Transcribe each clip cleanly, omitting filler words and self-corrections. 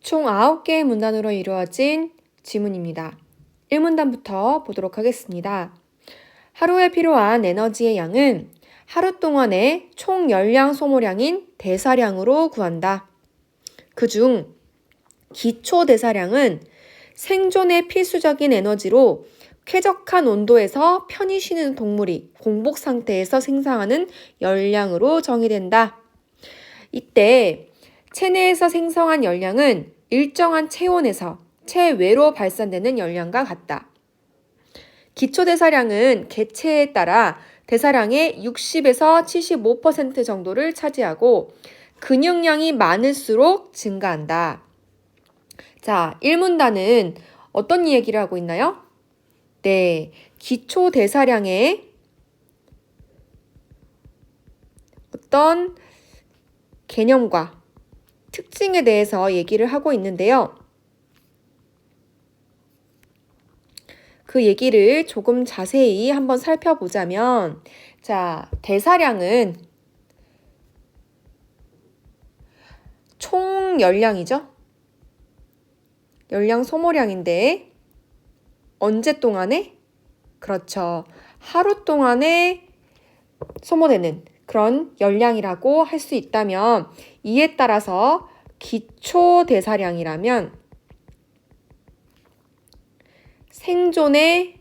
총 9개의 문단으로 이루어진 지문입니다. 1문단부터 보도록 하겠습니다. 하루에 필요한 에너지의 양은 하루 동안의 총 열량 소모량인 대사량으로 구한다. 그중 기초 대사량은 생존에 필수적인 에너지로 쾌적한 온도에서 편히 쉬는 동물이 공복 상태에서 생성하는 열량으로 정의된다. 이때 체내에서 생성한 열량은 일정한 체온에서 체외로 발산되는 열량과 같다. 기초 대사량은 개체에 따라 대사량의 60에서 75% 정도를 차지하고 근육량이 많을수록 증가한다. 자, 1문단은 어떤 얘기를 하고 있나요? 네, 기초 대사량의 어떤 개념과 특징에 대해서 얘기를 하고 있는데요. 그 얘기를 조금 자세히 한번 살펴보자면, 자, 대사량은 총 열량이죠. 열량 소모량인데 언제 동안에? 그렇죠. 하루 동안에 소모되는 그런 열량이라고 할 수 있다면 이에 따라서 기초 대사량이라면 생존에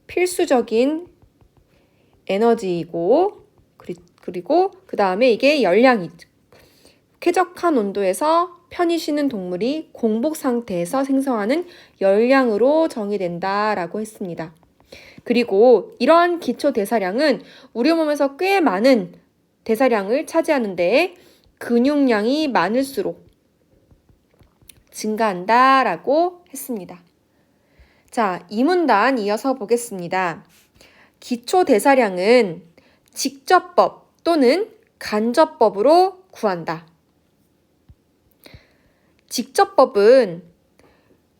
필수적인 에너지이고 그리고 그 다음에 이게 열량이죠. 쾌적한 온도에서 편히 쉬는 동물이 공복 상태에서 생성하는 열량으로 정의된다라고 했습니다. 그리고 이러한 기초 대사량은 우리 몸에서 꽤 많은 대사량을 차지하는데 근육량이 많을수록 증가한다라고 했습니다. 자, 이 문단 이어서 보겠습니다. 기초 대사량은 직접법 또는 간접법으로 구한다. 직접법은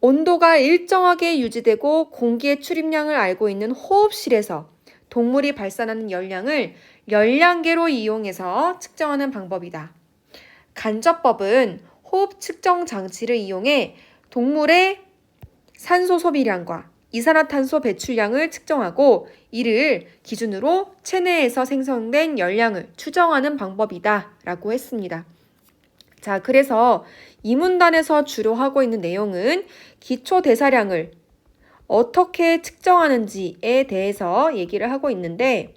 온도가 일정하게 유지되고 공기의 출입량을 알고 있는 호흡실에서 동물이 발산하는 열량을 열량계로 이용해서 측정하는 방법이다. 간접법은 호흡 측정 장치를 이용해 동물의 산소 소비량과 이산화탄소 배출량을 측정하고 이를 기준으로 체내에서 생성된 열량을 추정하는 방법이다 라고 했습니다. 자, 그래서 이 문단에서 주로 하고 있는 내용은 기초 대사량을 어떻게 측정하는지에 대해서 얘기를 하고 있는데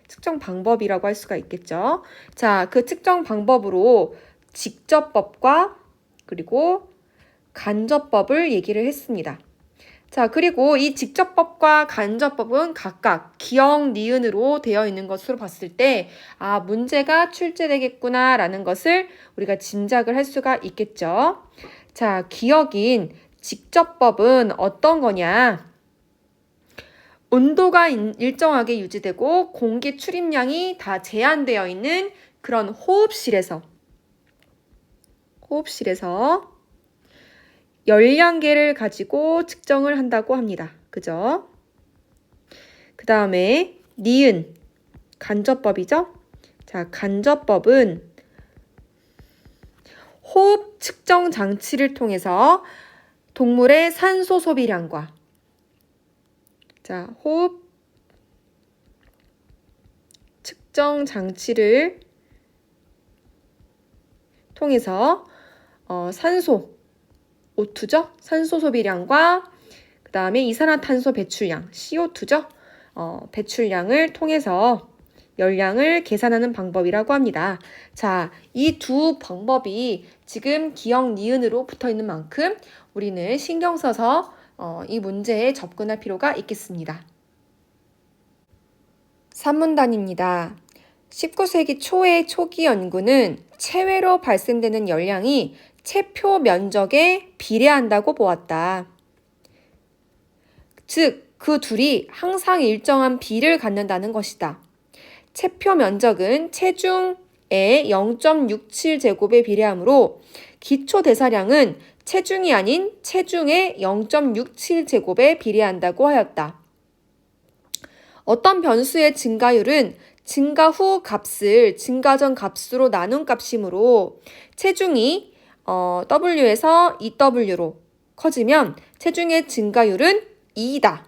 측정 방법이라고 할 수가 있겠죠. 자, 그 측정 방법으로 직접법과 그리고 간접법을 얘기를 했습니다. 자, 그리고 이 직접법과 간접법은 각각 기역, 니은으로 되어 있는 것으로 봤을 때 문제가 출제되겠구나 라는 것을 우리가 짐작을 할 수가 있겠죠. 자, 기역인 직접법은 어떤 거냐? 온도가 일정하게 유지되고 공기 출입량이 다 제한되어 있는 그런 호흡실에서 열량계를 가지고 측정을 한다고 합니다. 그죠? 그 다음에 니은, 간접법이죠? 자, 간접법은 호흡 측정 장치를 통해서 동물의 산소 소비량과 호흡 측정 장치를 통해서 산소, O2죠? 산소 소비량과 그 다음에 이산화탄소 배출량, CO2죠? 배출량을 통해서 열량을 계산하는 방법이라고 합니다. 자, 이 두 방법이 지금 기역, 니은으로 붙어 있는 만큼 우리는 신경 써서 이 문제에 접근할 필요가 있겠습니다. 3문단입니다. 19세기 초의 초기 연구는 체외로 발생되는 열량이 체표 면적에 비례한다고 보았다. 즉, 그 둘이 항상 일정한 비를 갖는다는 것이다. 체표 면적은 체중의 0.67제곱에 비례하므로 기초 대사량은 체중이 아닌 체중의 0.67제곱에 비례한다고 하였다. 어떤 변수의 증가율은 증가 후 값을 증가 전 값으로 나눈 값이므로 체중이 W에서 2W로 커지면 체중의 증가율은 2이다.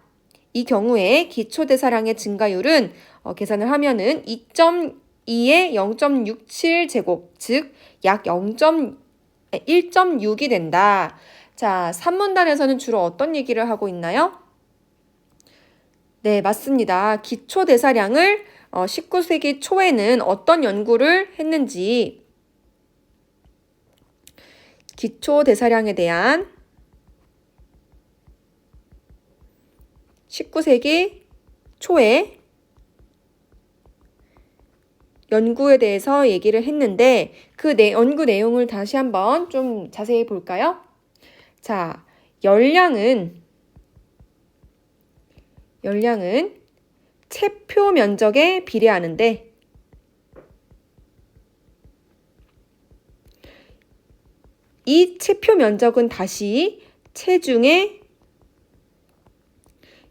이 경우에 기초대사량의 증가율은 계산을 하면은 2.2에 0.67제곱, 즉 약 1.6이 된다. 자, 산문단에서는 주로 어떤 얘기를 하고 있나요? 네, 맞습니다. 기초대사량을 19세기 초에는 어떤 연구를 했는지 기초대사량에 대한 19세기 초에 연구에 대해서 얘기를 했는데 그 연구 내용을 다시 한번 좀 자세히 볼까요? 자, 열량은 체표 면적에 비례하는데 이 체표 면적은 다시 체중의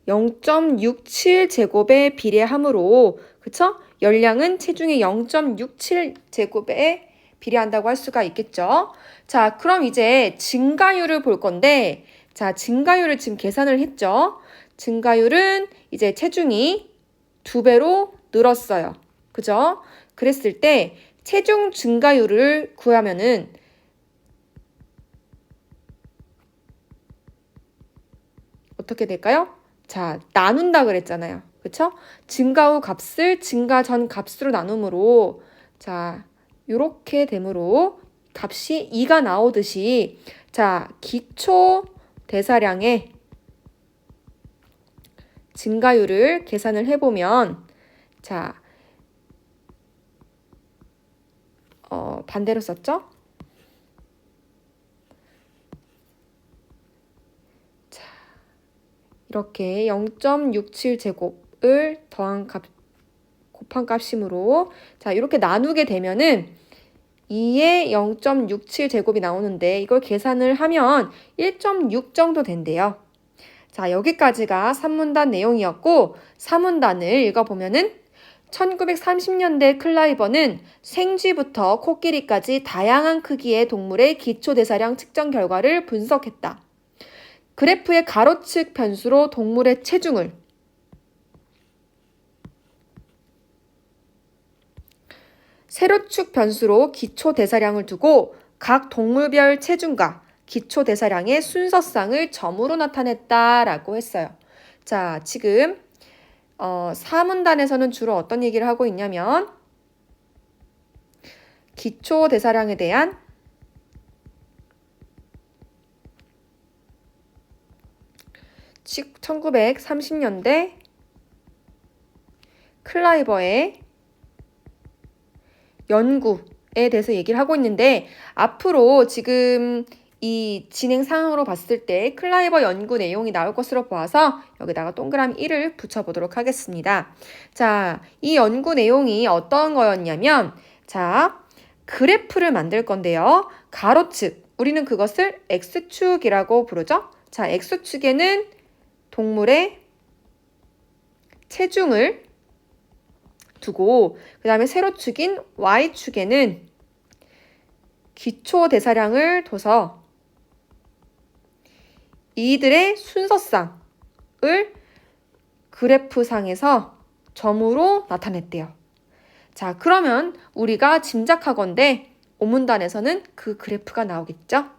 0.67제곱에 비례하므로, 그쵸? 열량은 체중의 0.67제곱에 비례한다고 할 수가 있겠죠. 자, 그럼 이제 증가율을 볼 건데, 자, 증가율을 지금 계산을 했죠. 증가율은 이제 체중이 2배로 늘었어요. 그죠? 그랬을 때 체중 증가율을 구하면은 어떻게 될까요? 자, 나눈다 그랬잖아요. 그쵸? 증가 후 값을 증가 전 값으로 나눔으로, 자, 요렇게 되므로 값이 2가 나오듯이, 자, 기초 대사량의 증가율을 계산을 해보면, 자, 반대로 썼죠? 자, 이렇게 0.67제곱을 곱한 값이므로, 자, 이렇게 나누게 되면은 2의 0.67제곱이 나오는데 이걸 계산을 하면 1.6 정도 된대요. 자, 여기까지가 산문단 내용이었고, 사문단을 읽어보면은 1930년대 클라이버는 생쥐부터 코끼리까지 다양한 크기의 동물의 기초대사량 측정 결과를 분석했다. 그래프의 가로측 변수로 동물의 체중을, 세로축 변수로 기초대사량을 두고 각 동물별 체중과 기초대사량의 순서상을 점으로 나타냈다라고 했어요. 자, 지금 사문단에서는 주로 어떤 얘기를 하고 있냐면 기초대사량에 대한 즉 1930년대 클라이버의 연구에 대해서 얘기를 하고 있는데, 앞으로 지금 이 진행 상황으로 봤을 때 클라이버 연구 내용이 나올 것으로 보아서 여기다가 동그라미 1을 붙여보도록 하겠습니다. 자, 이 연구 내용이 어떤 거였냐면, 자, 그래프를 만들 건데요. 가로측, 우리는 그것을 X축이라고 부르죠. 자, X축에는 동물의 체중을 두고, 그 다음에 세로축인 Y축에는 기초대사량을 둬서 이들의 순서상을 그래프상에서 점으로 나타냈대요. 자, 그러면 우리가 짐작하건대 오문단에서는 그 그래프가 나오겠죠?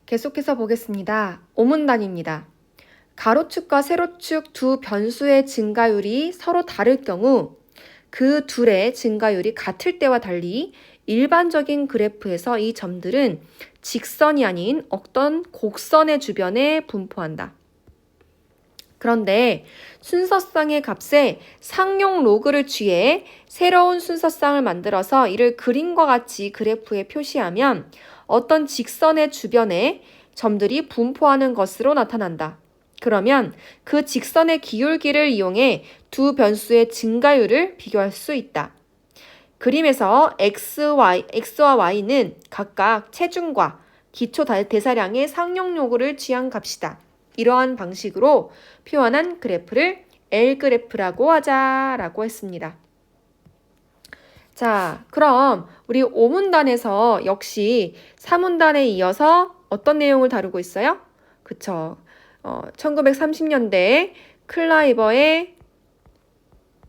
계속해서 보겠습니다. 오문단입니다. 가로축과 세로축 두 변수의 증가율이 서로 다를 경우 그 둘의 증가율이 같을 때와 달리 일반적인 그래프에서 이 점들은 직선이 아닌 어떤 곡선의 주변에 분포한다. 그런데 순서상의 값에 상용 로그를 취해 새로운 순서상을 만들어서 이를 그림과 같이 그래프에 표시하면 어떤 직선의 주변에 점들이 분포하는 것으로 나타난다. 그러면 그 직선의 기울기를 이용해 두 변수의 증가율을 비교할 수 있다. 그림에서 X와 Y는 각각 체중과 기초 대사량의 상용 요구를 취한 값이다. 이러한 방식으로 표현한 그래프를 L그래프라고 하자라고 했습니다. 자, 그럼 우리 5문단에서 역시 4문단에 이어서 어떤 내용을 다루고 있어요? 그쵸. 1930년대 클라이버의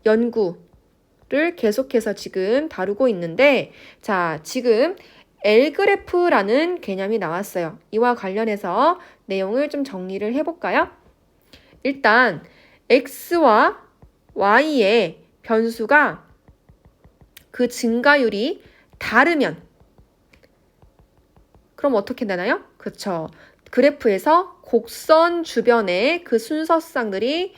연구를 계속해서 지금 다루고 있는데, 자, 지금 L그래프라는 개념이 나왔어요. 이와 관련해서 내용을 좀 정리를 해볼까요? 일단 X와 Y의 변수가 그 증가율이 다르면 그럼 어떻게 되나요? 그렇죠. 그래프에서 곡선 주변에 그 순서쌍들이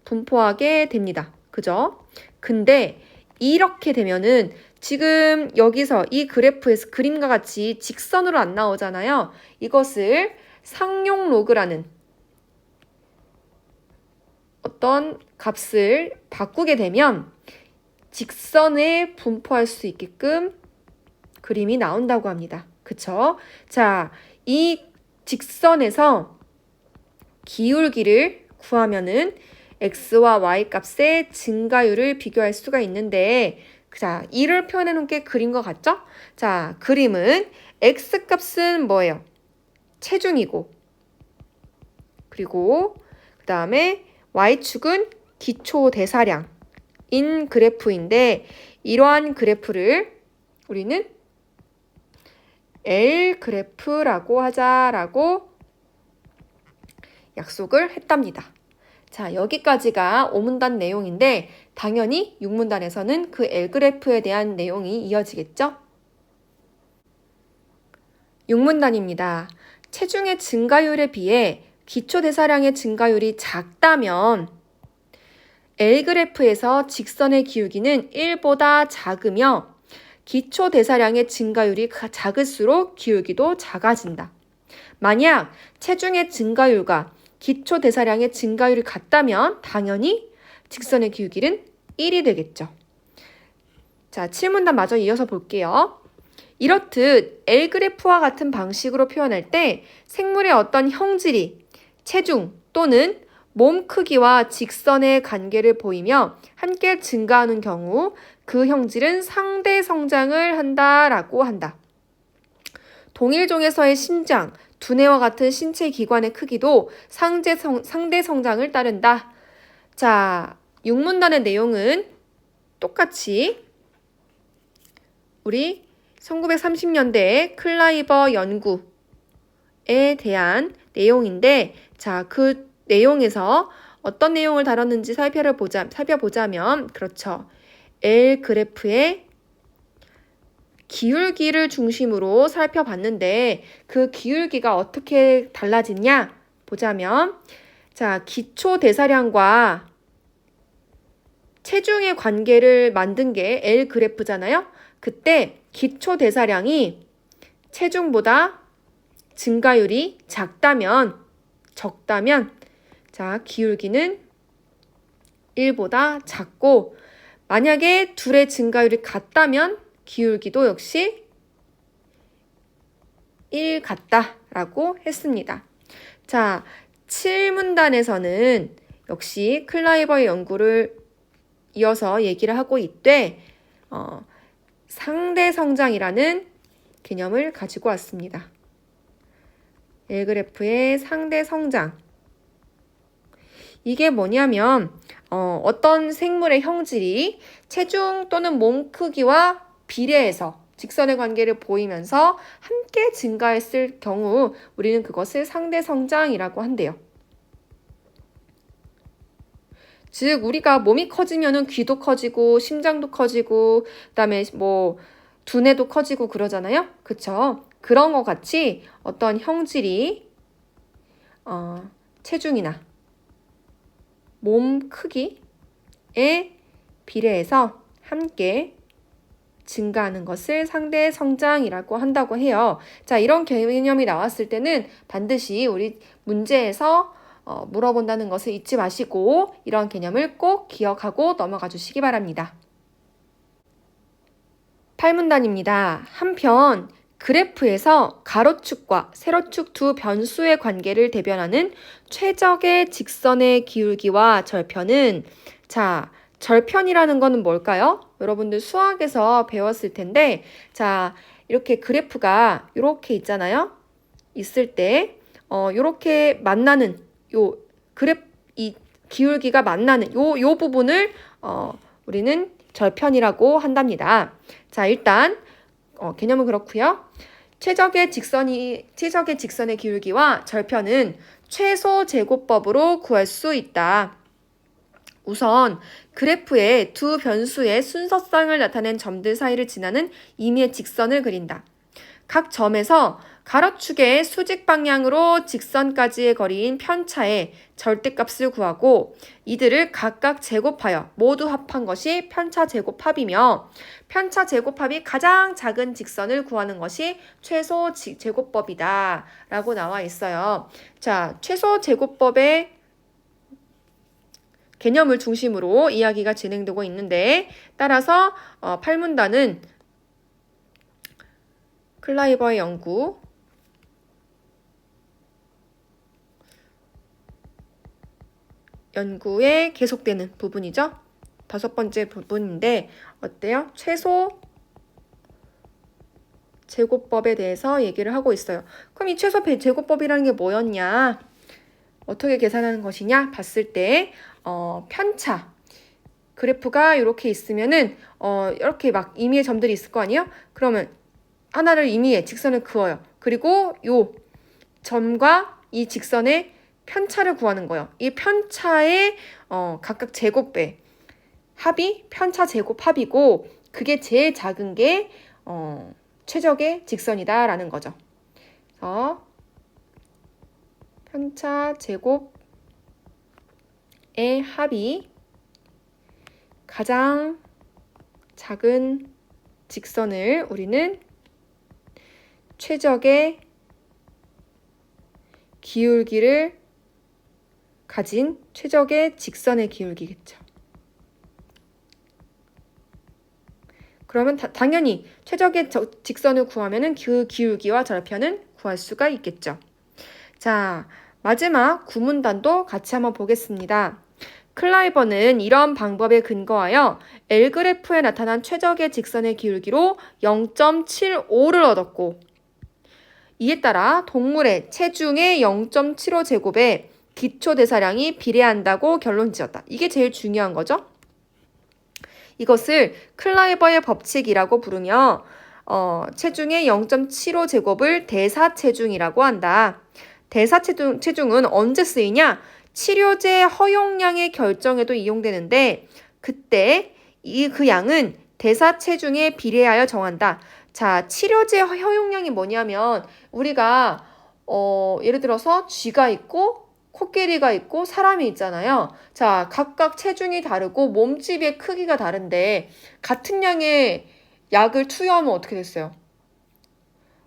분포하게 됩니다. 그죠? 근데 이렇게 되면은 지금 여기서 이 그래프에서 그림과 같이 직선으로 안 나오잖아요. 이것을 상용 로그라는 어떤 값을 바꾸게 되면 직선에 분포할 수 있게끔 그림이 나온다고 합니다. 그쵸? 자, 이 직선에서 기울기를 구하면은 x와 y 값의 증가율을 비교할 수가 있는데, 자, 이를 표현해 놓은 게 그림과 같죠? 자, 그림은 x 값은 뭐예요? 체중이고, 그리고 그 다음에 y축은 기초 대사량인 그래프인데, 이러한 그래프를 우리는 L 그래프라고 하자라고 약속을 했답니다. 자, 여기까지가 5문단 내용인데 당연히 6문단에서는 그 L 그래프에 대한 내용이 이어지겠죠? 6문단입니다. 체중의 증가율에 비해 기초 대사량의 증가율이 작다면 L 그래프에서 직선의 기울기는 1보다 작으며 기초 대사량의 증가율이 작을수록 기울기도 작아진다. 만약 체중의 증가율과 기초 대사량의 증가율이 같다면 당연히 직선의 기울기는 1이 되겠죠. 자, 7문단 마저 이어서 볼게요. 이렇듯 L그래프와 같은 방식으로 표현할 때 생물의 어떤 형질이 체중 또는 몸 크기와 직선의 관계를 보이며 함께 증가하는 경우 그 형질은 상대 성장을 한다라고 한다. 동일 종에서의 심장, 두뇌와 같은 신체 기관의 크기도 상대 성장을 따른다. 자, 6문단의 내용은 똑같이 우리 1930년대 클라이버 연구에 대한 내용인데, 자, 그 내용에서 어떤 내용을 다뤘는지 살펴보자면, 그렇죠. L 그래프의 기울기를 중심으로 살펴봤는데 그 기울기가 어떻게 달라지냐 보자면, 자, 기초 대사량과 체중의 관계를 만든 게 L 그래프잖아요. 그때 기초 대사량이 체중보다 증가율이 적다면 자, 기울기는 1보다 작고, 만약에 둘의 증가율이 같다면 기울기도 역시 1 같다라고 했습니다. 자, 7문단에서는 역시 클라이버의 연구를 이어서 얘기를 하고 있되 상대 성장이라는 개념을 가지고 왔습니다. L그래프의 상대 성장. 이게 뭐냐면 어떤 생물의 형질이 체중 또는 몸 크기와 비례해서 직선의 관계를 보이면서 함께 증가했을 경우 우리는 그것을 상대 성장이라고 한대요. 즉 우리가 몸이 커지면은 귀도 커지고 심장도 커지고 그다음에 뭐 두뇌도 커지고 그러잖아요. 그쵸? 그런 것 같이 어떤 형질이 체중이나 몸 크기에 비례해서 함께 증가하는 것을 상대 성장이라고 한다고 해요. 자, 이런 개념이 나왔을 때는 반드시 우리 문제에서 물어본다는 것을 잊지 마시고 이런 개념을 꼭 기억하고 넘어가 주시기 바랍니다. 8문단입니다. 한편 그래프에서 가로축과 세로축 두 변수의 관계를 대변하는 최적의 직선의 기울기와 절편은, 자, 절편이라는 거는 뭘까요? 여러분들 수학에서 배웠을 텐데, 자, 이렇게 그래프가 이렇게 있잖아요. 있을 때, 이렇게 만나는, 이 기울기가 만나는 요 부분을, 우리는 절편이라고 한답니다. 자, 일단, 개념은 그렇고요. 최적의 직선의 기울기와 절편은 최소 제곱법으로 구할 수 있다. 우선 그래프의 두 변수의 순서쌍을 나타낸 점들 사이를 지나는 임의의 직선을 그린다. 각 점에서 가로축의 수직 방향으로 직선까지의 거리인 편차의 절대값을 구하고 이들을 각각 제곱하여 모두 합한 것이 편차 제곱합이며 편차 제곱합이 가장 작은 직선을 구하는 것이 최소 제곱법이다 라고 나와 있어요. 자, 최소 제곱법의 개념을 중심으로 이야기가 진행되고 있는데 따라서 팔문단은 클라이버의 연구에 계속되는 부분이죠. 5번째 부분인데 어때요? 최소 제곱법에 대해서 얘기를 하고 있어요. 그럼 이 최소 제곱법이라는 게 뭐였냐? 어떻게 계산하는 것이냐? 봤을 때 편차 그래프가 이렇게 있으면은 이렇게 막 임의의 점들이 있을 거 아니에요? 그러면 하나를 임의의 직선을 그어요. 그리고 요 점과 이 직선의 편차를 구하는 거예요. 이 편차의 각각 제곱배 합이 편차 제곱합이고 그게 제일 작은 게 최적의 직선이다라는 거죠. 그래서 편차 제곱의 합이 가장 작은 직선을 우리는 최적의 기울기를 가진 최적의 직선의 기울기겠죠. 그러면 당연히 최적의 직선을 구하면은 그 기울기와 절편은 구할 수가 있겠죠. 자, 마지막 구문단도 같이 한번 보겠습니다. 클라이버는 이런 방법에 근거하여 L그래프에 나타난 최적의 직선의 기울기로 0.75를 얻었고 이에 따라 동물의 체중의 0.75제곱에 기초 대사량이 비례한다고 결론 지었다. 이게 제일 중요한 거죠. 이것을 클라이버의 법칙이라고 부르며 체중의 0.75제곱을 대사체중이라고 한다. 대사체중은 언제 쓰이냐? 치료제 허용량의 결정에도 이용되는데 그때 그 양은 대사체중에 비례하여 정한다. 자, 치료제 허용량이 뭐냐면 우리가 예를 들어서 쥐가 있고 코끼리가 있고 사람이 있잖아요. 자, 각각 체중이 다르고 몸집의 크기가 다른데 같은 양의 약을 투여하면 어떻게 됐어요?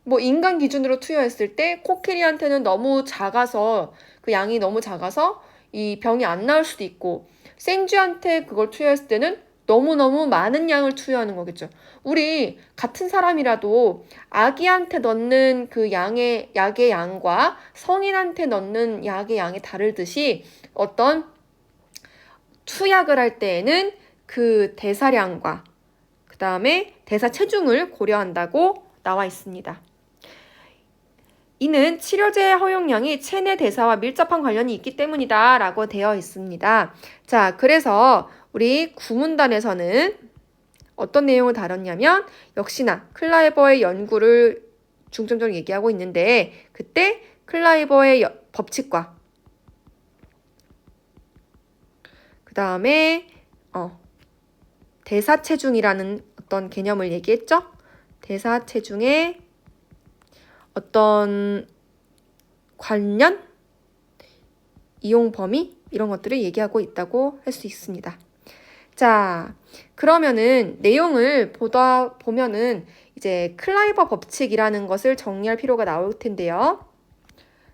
뭐 인간 기준으로 투여했을 때 코끼리한테는 너무 작아서 그 양이 너무 작아서 이 병이 안 나을 수도 있고 생쥐한테 그걸 투여했을 때는 너무너무 많은 양을 투여하는 거겠죠. 우리 같은 사람이라도 아기한테 넣는 그 약의 양과 성인한테 넣는 약의 양이 다르듯이 어떤 투약을 할 때에는 그 대사량과 그 다음에 대사 체중을 고려한다고 나와 있습니다. 이는 치료제 허용량이 체내 대사와 밀접한 관련이 있기 때문이다 라고 되어 있습니다. 자, 그래서 우리 구문단에서는 어떤 내용을 다뤘냐면 역시나 클라이버의 연구를 중점적으로 얘기하고 있는데 그때 클라이버의 법칙과 그 다음에 대사체중이라는 어떤 개념을 얘기했죠. 대사체중의 어떤 관련, 이용 범위 이런 것들을 얘기하고 있다고 할 수 있습니다. 자, 그러면은 내용을 보면은 이제 클라이버 법칙이라는 것을 정리할 필요가 나올 텐데요.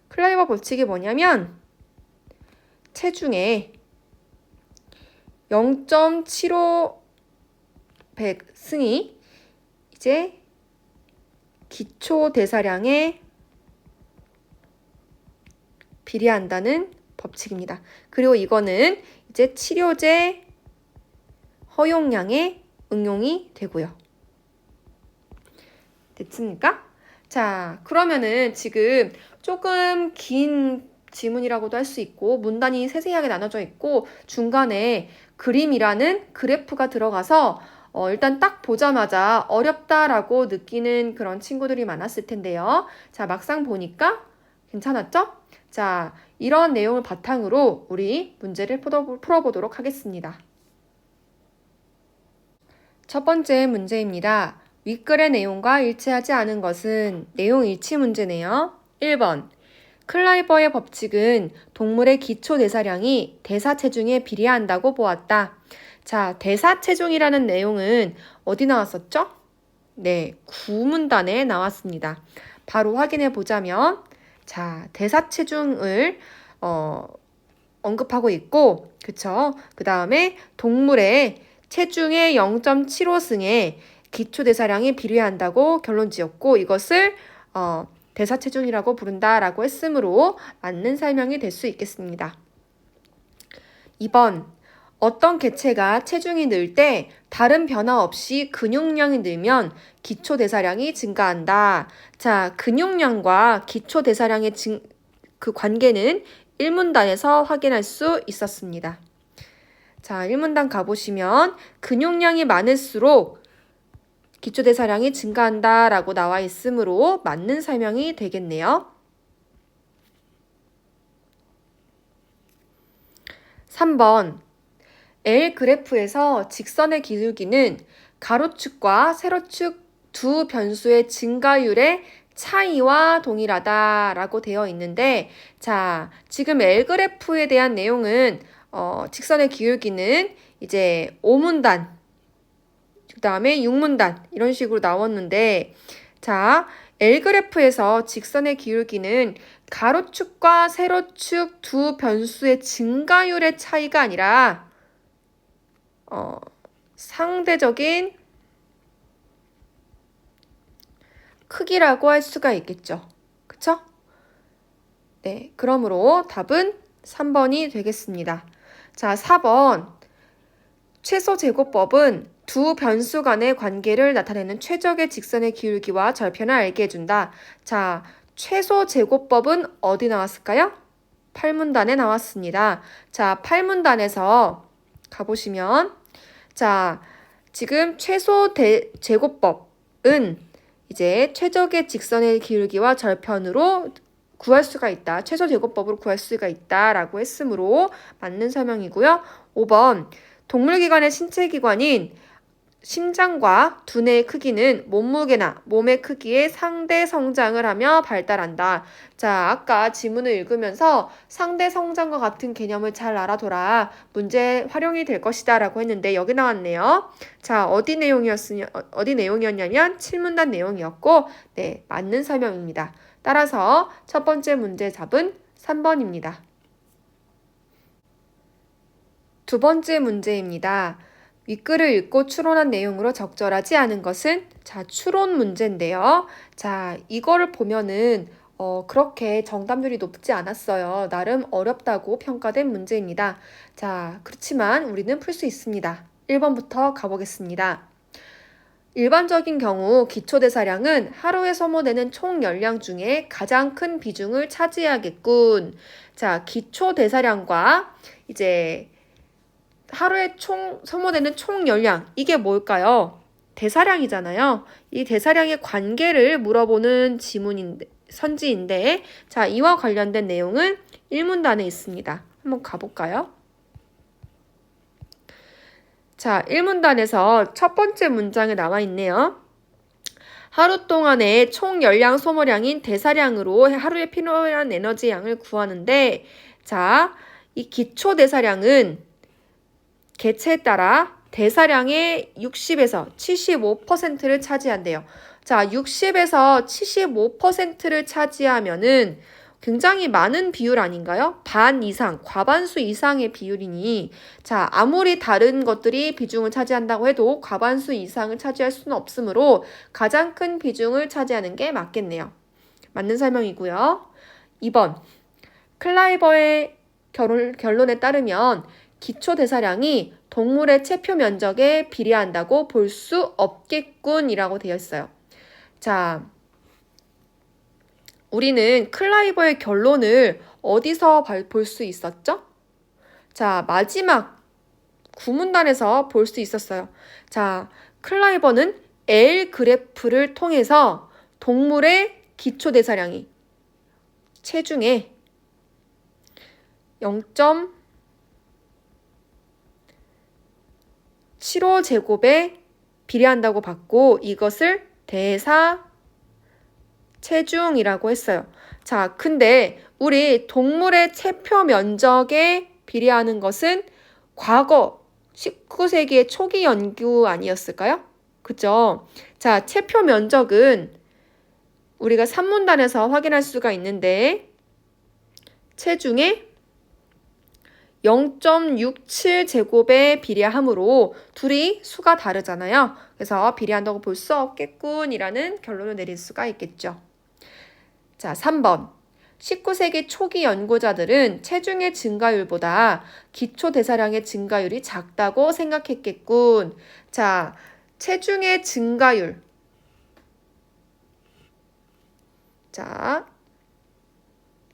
클라이버 법칙이 뭐냐면 체중에 0.75 승이 이제 기초 대사량에 비례한다는 법칙입니다. 그리고 이거는 이제 치료제 허용량에 응용이 되고요. 됐습니까? 자, 그러면은 지금 조금 긴 지문이라고도 할 수 있고 문단이 세세하게 나눠져 있고 중간에 그림이라는 그래프가 들어가서 일단 딱 보자마자 어렵다라고 느끼는 그런 친구들이 많았을 텐데요. 자, 막상 보니까 괜찮았죠? 자, 이런 내용을 바탕으로 우리 문제를 풀어보도록 하겠습니다. 첫 번째 문제입니다. 윗글의 내용과 일치하지 않은 것은 내용 일치 문제네요. 1번. 클라이버의 법칙은 동물의 기초 대사량이 대사 체중에 비례한다고 보았다. 자, 대사 체중이라는 내용은 어디 나왔었죠? 네, 구문단에 나왔습니다. 바로 확인해 보자면, 자, 대사 체중을 언급하고 있고, 그쵸? 그 다음에 동물의 체중의 0.75승에 기초 대사량이 비례한다고 결론 지었고, 이것을 대사체중이라고 부른다라고 했으므로 맞는 설명이 될 수 있겠습니다. 2번. 어떤 개체가 체중이 늘 때 다른 변화 없이 근육량이 늘면 기초 대사량이 증가한다. 자, 근육량과 기초 대사량의 그 관계는 1문단에서 확인할 수 있었습니다. 자, 1문단 가보시면 근육량이 많을수록 기초 대사량이 증가한다라고 나와 있으므로 맞는 설명이 되겠네요. 3번. L 그래프에서 직선의 기울기는 가로축과 세로축 두 변수의 증가율의 차이와 동일하다라고 되어 있는데, 자, 지금 L 그래프에 대한 내용은 직선의 기울기는 이제 5문단, 그 다음에 6문단 이런 식으로 나왔는데, 자, L 그래프에서 직선의 기울기는 가로축과 세로축 두 변수의 증가율의 차이가 아니라 상대적인 크기라고 할 수가 있겠죠. 그쵸? 네, 그러므로 답은 3번이 되겠습니다. 자, 4번. 최소 제곱법은 두 변수 간의 관계를 나타내는 최적의 직선의 기울기와 절편을 알게 해준다. 자, 최소 제곱법은 어디 나왔을까요? 8문단에 나왔습니다. 자, 8문단에서 가보시면, 자, 지금 최소 제곱법은 이제 최적의 직선의 기울기와 절편으로 구할 수가 있다. 최소 제곱법으로 구할 수가 있다라고 했으므로 맞는 설명이고요. 5번. 동물기관의 신체기관인 심장과 두뇌의 크기는 몸무게나 몸의 크기에 상대 성장을 하며 발달한다. 자, 아까 지문을 읽으면서 상대 성장과 같은 개념을 잘 알아둬라. 문제 활용이 될 것이다 라고 했는데 여기 나왔네요. 자, 어디 내용이었냐면 7문단 내용이었고, 네, 맞는 설명입니다. 따라서 첫 번째 문제 답은 3번입니다. 두 번째 문제입니다. 윗글을 읽고 추론한 내용으로 적절하지 않은 것은, 자, 추론 문제인데요. 자, 이거를 보면은 그렇게 정답률이 높지 않았어요. 나름 어렵다고 평가된 문제입니다. 자, 그렇지만 우리는 풀 수 있습니다. 1번부터 가보겠습니다. 일반적인 경우 기초대사량은 하루에 소모되는 총 열량 중에 가장 큰 비중을 차지하겠군. 자, 기초대사량과 이제 하루에 소모되는 총 열량, 이게 뭘까요? 대사량이잖아요. 이 대사량의 관계를 물어보는 선지인데, 자, 이와 관련된 내용은 1문단에 있습니다. 한번 가볼까요? 자, 1문단에서 첫 번째 문장에 나와 있네요. 하루 동안의 총 열량 소모량인 대사량으로 하루에 필요한 에너지 양을 구하는데, 자, 이 기초 대사량은 개체에 따라 대사량의 60에서 75%를 차지한대요. 자, 60에서 75%를 차지하면은 굉장히 많은 비율 아닌가요? 반 이상, 과반수 이상의 비율이니, 자, 아무리 다른 것들이 비중을 차지한다고 해도 과반수 이상을 차지할 수는 없으므로 가장 큰 비중을 차지하는 게 맞겠네요. 맞는 설명이고요. 2번. 클라이버의 결론에 따르면 기초 대사량이 동물의 체표 면적에 비례한다고 볼 수 없겠군이라고 되어 있어요. 자, 우리는 클라이버의 결론을 어디서 볼 수 있었죠? 자, 마지막 구문단에서 볼 수 있었어요. 자, 클라이버는 L 그래프를 통해서 동물의 기초 대사량이 체중의 0.75제곱에 비례한다고 봤고 이것을 대사 체중이라고 했어요. 자, 근데 우리 동물의 체표 면적에 비례하는 것은 과거 19세기의 초기 연구 아니었을까요? 그죠? 자, 체표 면적은 우리가 산문단에서 확인할 수가 있는데 체중의 0.67제곱에 비례하므로 둘이 수가 다르잖아요. 그래서 비례한다고 볼 수 없겠군이라는 결론을 내릴 수가 있겠죠. 자, 3번. 19세기 초기 연구자들은 체중의 증가율보다 기초 대사량의 증가율이 작다고 생각했겠군. 자, 체중의 증가율. 자,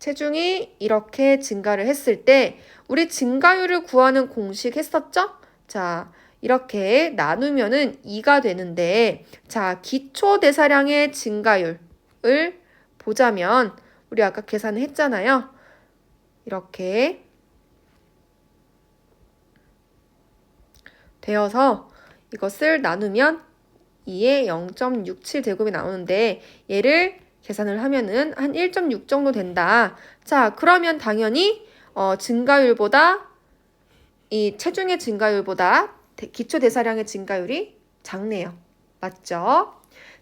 체중이 이렇게 증가를 했을 때 우리 증가율을 구하는 공식 했었죠? 자, 이렇게 나누면은 2가 되는데 자, 기초 대사량의 증가율을 보자면 우리 아까 계산을 했잖아요. 이렇게 되어서 이것을 나누면 2의 0.67제곱이 나오는데 얘를 계산을 하면은 한 1.6 정도 된다. 자, 그러면 당연히 증가율보다 이 체중의 증가율보다 기초 대사량의 증가율이 작네요. 맞죠?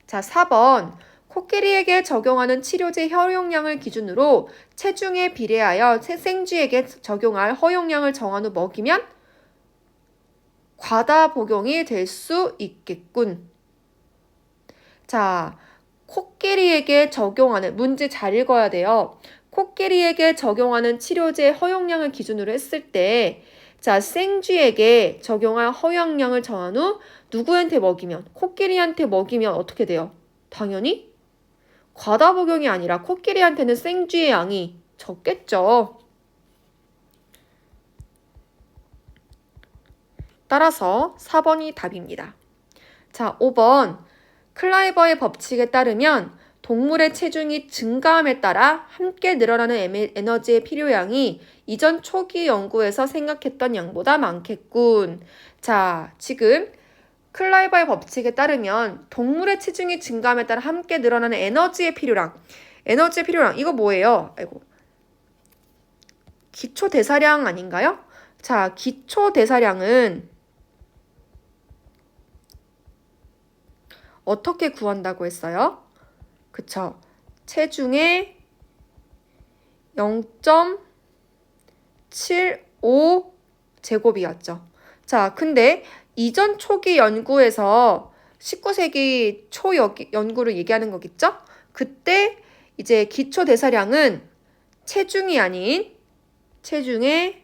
자, 4번. 코끼리에게 적용하는 치료제 허용량을 기준으로 체중에 비례하여 생쥐에게 적용할 허용량을 정한 후 먹이면 과다 복용이 될 수 있겠군. 자, 코끼리에게 적용하는 문제 잘 읽어야 돼요. 코끼리에게 적용하는 치료제 허용량을 기준으로 했을 때 자, 생쥐에게 적용할 허용량을 정한 후 누구한테 먹이면 코끼리한테 먹이면 어떻게 돼요? 당연히 과다 복용이 아니라 코끼리한테는 생쥐의 양이 적겠죠. 따라서 4번이 답입니다. 자, 5번. 클라이버의 법칙에 따르면 동물의 체중이 증가함에 따라 함께 늘어나는 에너지의 필요량이 이전 초기 연구에서 생각했던 양보다 많겠군. 자, 지금 클라이버의 법칙에 따르면 동물의 체중이 증가함에 따라 함께 늘어나는 에너지의 필요량. 이거 뭐예요? 아이고. 기초 대사량 아닌가요? 자, 기초 대사량은 어떻게 구한다고 했어요? 그쵸. 체중의 0.75제곱이었죠. 자, 근데 이전 초기 연구에서 19세기 초 연구를 얘기하는 거겠죠? 그때 이제 기초 대사량은 체중이 아닌 체중의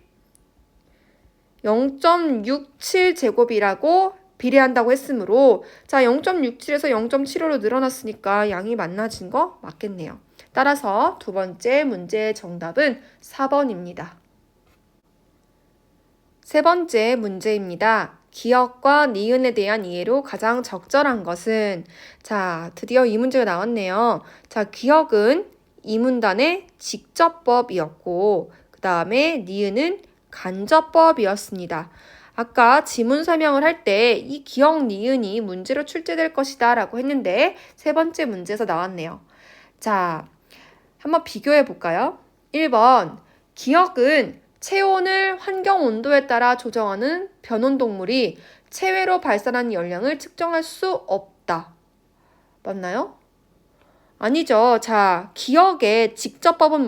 0.67제곱이라고 비례한다고 했으므로 자 0.67에서 0.75로 늘어났으니까 양이 많아진 거 맞겠네요. 따라서 두 번째 문제의 정답은 4번입니다. 세 번째 문제입니다. 기역과 니은에 대한 이해로 가장 적절한 것은 자 드디어 이 문제가 나왔네요. 자 기역은 이문단의 직접법이었고 그 다음에 니은은 간접법이었습니다. 아까 지문 설명을 할 때 이 기역 니은이 문제로 출제될 것이다 라고 했는데 세 번째 문제에서 나왔네요. 자, 한번 비교해 볼까요? 1번, 기역은 체온을 환경 온도에 따라 조정하는 변온동물이 체외로 발산하는 열량을 측정할 수 없다. 맞나요? 아니죠. 자, 기역의 직접법은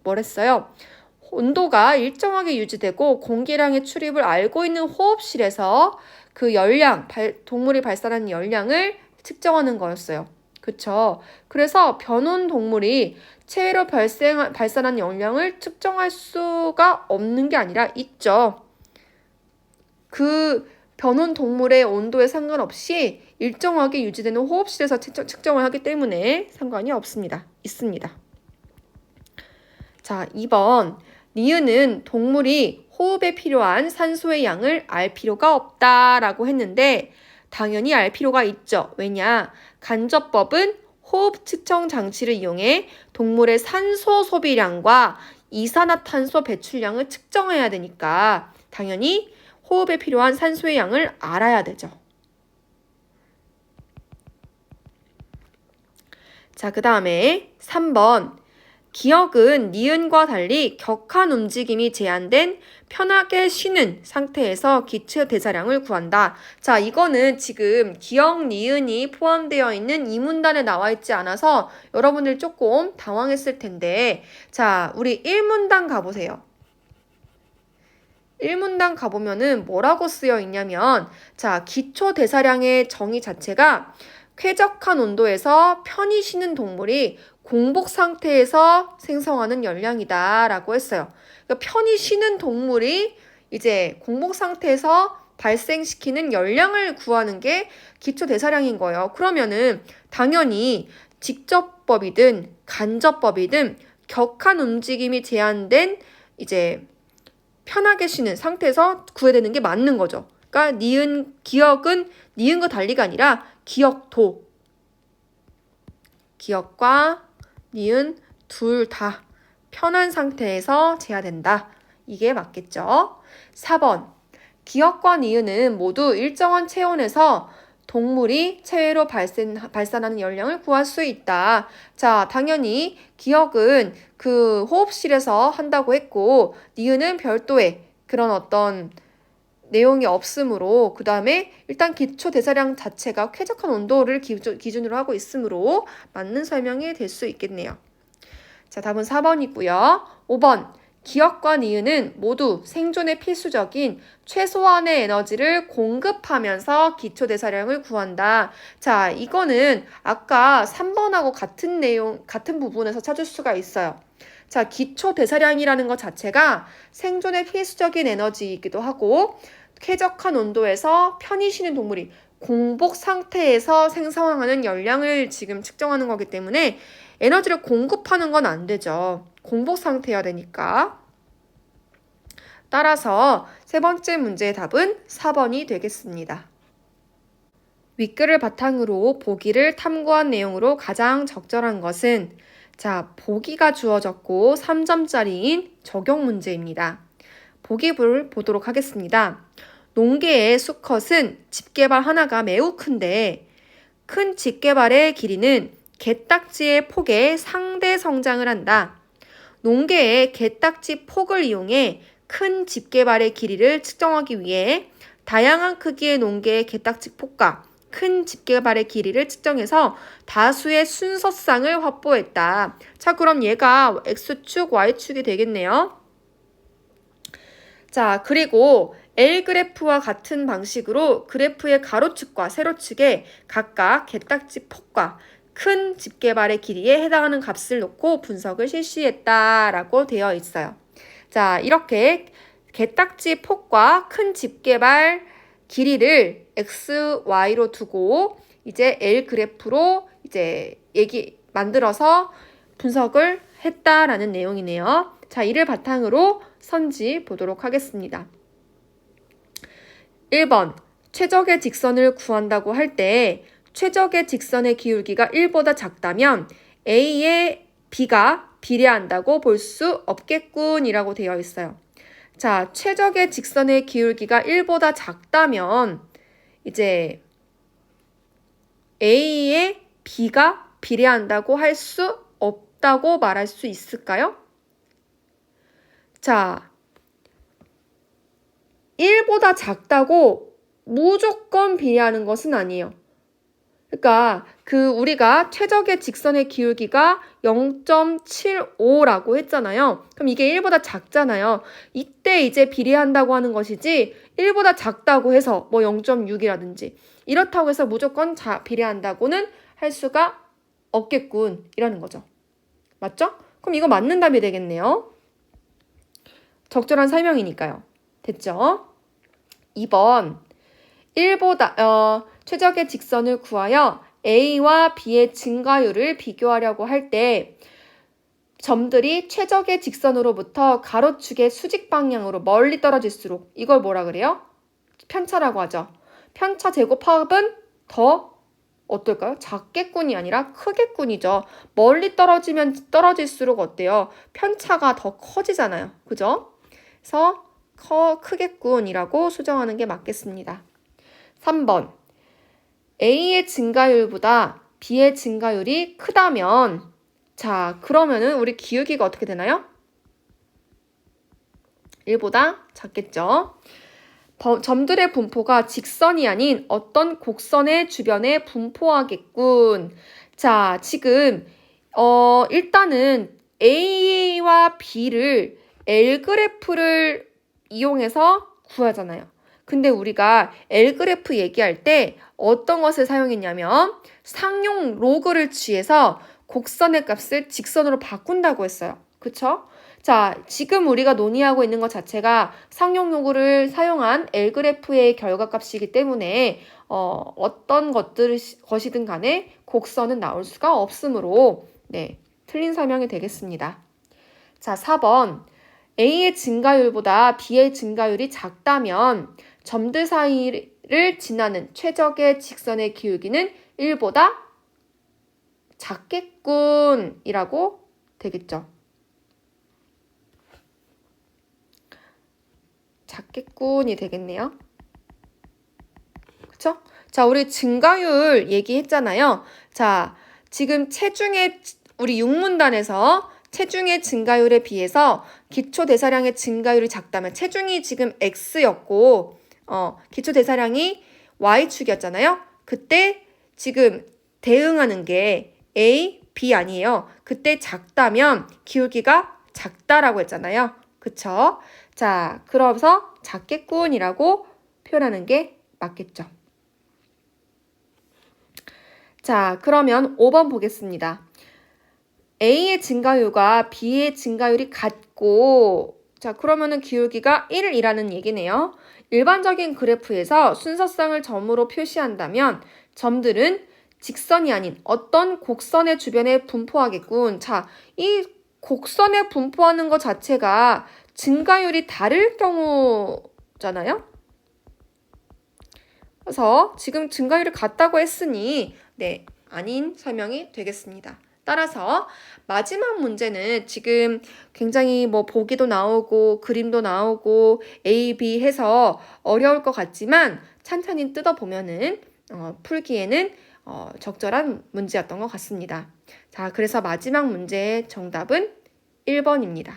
뭐랬어요? 온도가 일정하게 유지되고 공기량의 출입을 알고 있는 호흡실에서 그 열량, 동물이 발산하는 열량을 측정하는 거였어요. 그쵸? 그래서 변온 동물이 체외로 발산한 열량을 측정할 수가 없는 게 아니라 있죠. 그 변온 동물의 온도에 상관없이 일정하게 유지되는 호흡실에서 측정을 하기 때문에 상관이 있습니다. 자, 2번. 니은은 동물이 호흡에 필요한 산소의 양을 알 필요가 없다라고 했는데 당연히 알 필요가 있죠. 왜냐? 간접법은 호흡 측정 장치를 이용해 동물의 산소 소비량과 이산화탄소 배출량을 측정해야 되니까 당연히 호흡에 필요한 산소의 양을 알아야 되죠. 자, 그 다음에 3번. 기억은 니은과 달리 격한 움직임이 제한된 편하게 쉬는 상태에서 기초 대사량을 구한다. 자, 이거는 지금 기억 니은이 포함되어 있는 이 문단에 나와 있지 않아서 여러분들 조금 당황했을 텐데, 자, 우리 1문단 가보세요. 1문단 가보면은 뭐라고 쓰여 있냐면, 자, 기초 대사량의 정의 자체가 쾌적한 온도에서 편히 쉬는 동물이 공복 상태에서 생성하는 열량이다 라고 했어요. 그러니까 편히 쉬는 동물이 이제 공복 상태에서 발생시키는 열량을 구하는 게 기초 대사량인 거예요. 그러면은 당연히 직접법이든 간접법이든 격한 움직임이 제한된 이제 편하게 쉬는 상태에서 구해야 되는 게 맞는 거죠. 그러니까 기억은 니은과 달리가 아니라 기억과 니은 둘 다 편한 상태에서 재야 된다. 이게 맞겠죠? 4번. 기억과 니은은 모두 일정한 체온에서 동물이 체외로 발산하는 열량을 구할 수 있다. 자, 당연히 기억은 그 호흡실에서 한다고 했고 니은은 별도의 그런 어떤 내용이 없으므로 그 다음에 일단 기초 대사량 자체가 쾌적한 온도를 기준으로 하고 있으므로 맞는 설명이 될 수 있겠네요. 자, 답은 4번이고요. 5번. 기억과 니은은 모두 생존에 필수적인 최소한의 에너지를 공급하면서 기초 대사량을 구한다. 자, 이거는 아까 3번하고 같은 부분에서 찾을 수가 있어요. 자, 기초 대사량이라는 것 자체가 생존에 필수적인 에너지이기도 하고 쾌적한 온도에서 편히 쉬는 동물이 공복 상태에서 생성하는 열량을 지금 측정하는 거기 때문에 에너지를 공급하는 건 안 되죠. 공복 상태여야 되니까. 따라서 세 번째 문제의 답은 4번이 되겠습니다. 윗글을 바탕으로 보기를 탐구한 내용으로 가장 적절한 것은 자, 보기가 주어졌고 3점짜리인 적용 문제입니다. 보기를 보도록 하겠습니다. 농개의 수컷은 집게발 하나가 매우 큰데 큰 집게발의 길이는 개딱지의 폭에 상대 성장을 한다. 농개의 개딱지 폭을 이용해 큰 집게발의 길이를 측정하기 위해 다양한 크기의 농개의 개딱지 폭과 큰 집게발의 길이를 측정해서 다수의 순서쌍을 확보했다. 자, 그럼 얘가 X축, Y축이 되겠네요. 자, 그리고 L 그래프와 같은 방식으로 그래프의 가로축과 세로축에 각각 개딱지 폭과 큰 집게발의 길이에 해당하는 값을 놓고 분석을 실시했다라고 되어 있어요. 자, 이렇게 개딱지 폭과 큰 집게발 길이를 X, Y로 두고 이제 L 그래프로 이제 만들어서 분석을 했다라는 내용이네요. 자, 이를 바탕으로 선지 보도록 하겠습니다. 1번. 최적의 직선을 구한다고 할 때 최적의 직선의 기울기가 1보다 작다면 A에 B가 비례한다고 볼 수 없겠군이라고 되어 있어요. 자, 최적의 직선의 기울기가 1보다 작다면 이제 A에 B가 비례한다고 할 수 없다고 말할 수 있을까요? 자, 1보다 작다고 무조건 비례하는 것은 아니에요. 그러니까 우리가 최적의 직선의 기울기가 0.75라고 했잖아요. 그럼 이게 1보다 작잖아요. 이때 이제 비례한다고 하는 것이지 1보다 작다고 해서 뭐 0.6이라든지 이렇다고 해서 무조건 비례한다고는 할 수가 없겠군 이라는 거죠. 맞죠? 그럼 이거 맞는 답이 되겠네요. 적절한 설명이니까요. 됐죠? 2번. 1보다 최적의 직선을 구하여 A와 B의 증가율을 비교하려고 할 때 점들이 최적의 직선으로부터 가로축의 수직 방향으로 멀리 떨어질수록 이걸 뭐라 그래요? 편차라고 하죠. 편차 제곱합은 더 어떨까요? 작겠군이 아니라 크겠군이죠. 멀리 떨어질수록 어때요? 편차가 더 커지잖아요. 그죠? 그래서 크겠군이라고 수정하는 게 맞겠습니다. 3번. A의 증가율보다 B의 증가율이 크다면 자, 그러면은 우리 기울기가 어떻게 되나요? 1보다 작겠죠? 점들의 분포가 직선이 아닌 어떤 곡선의 주변에 분포하겠군. 자, 지금 일단은 A와 B를 L그래프를 이용해서 구하잖아요. 근데 우리가 L그래프 얘기할 때 어떤 것을 사용했냐면 상용 로그를 취해서 곡선의 값을 직선으로 바꾼다고 했어요. 그쵸? 자, 지금 우리가 논의하고 있는 것 자체가 상용 로그를 사용한 L그래프의 결과값이기 때문에 어떤 것이든 간에 곡선은 나올 수가 없으므로 네, 틀린 설명이 되겠습니다. 자, 4번. A의 증가율보다 B의 증가율이 작다면 점들 사이를 지나는 최적의 직선의 기울기는 1보다 작겠군이라고 되겠죠. 작겠군이 되겠네요. 그쵸? 자, 우리 증가율 얘기했잖아요. 자, 지금 우리 6문단에서 체중의 증가율에 비해서 기초 대사량의 증가율이 작다면 체중이 지금 X였고 기초 대사량이 Y축이었잖아요. 그때 지금 대응하는 게 A, B 아니에요. 그때 작다면 기울기가 작다라고 했잖아요. 그쵸? 자, 그러면서 작겠군이라고 표현하는 게 맞겠죠. 자, 그러면 5번 보겠습니다. A의 증가율과 B의 증가율이 같고 자, 그러면은 기울기가 1이라는 얘기네요. 일반적인 그래프에서 순서상을 점으로 표시한다면 점들은 직선이 아닌 어떤 곡선의 주변에 분포하겠군. 자, 이 곡선에 분포하는 것 자체가 증가율이 다를 경우잖아요. 그래서 지금 증가율이 같다고 했으니 네, 아닌 설명이 되겠습니다. 따라서 마지막 문제는 지금 굉장히 보기도 나오고 그림도 나오고 A, B 해서 어려울 것 같지만 찬찬히 뜯어보면은 풀기에는 적절한 문제였던 것 같습니다. 자, 그래서 마지막 문제의 정답은 1번입니다.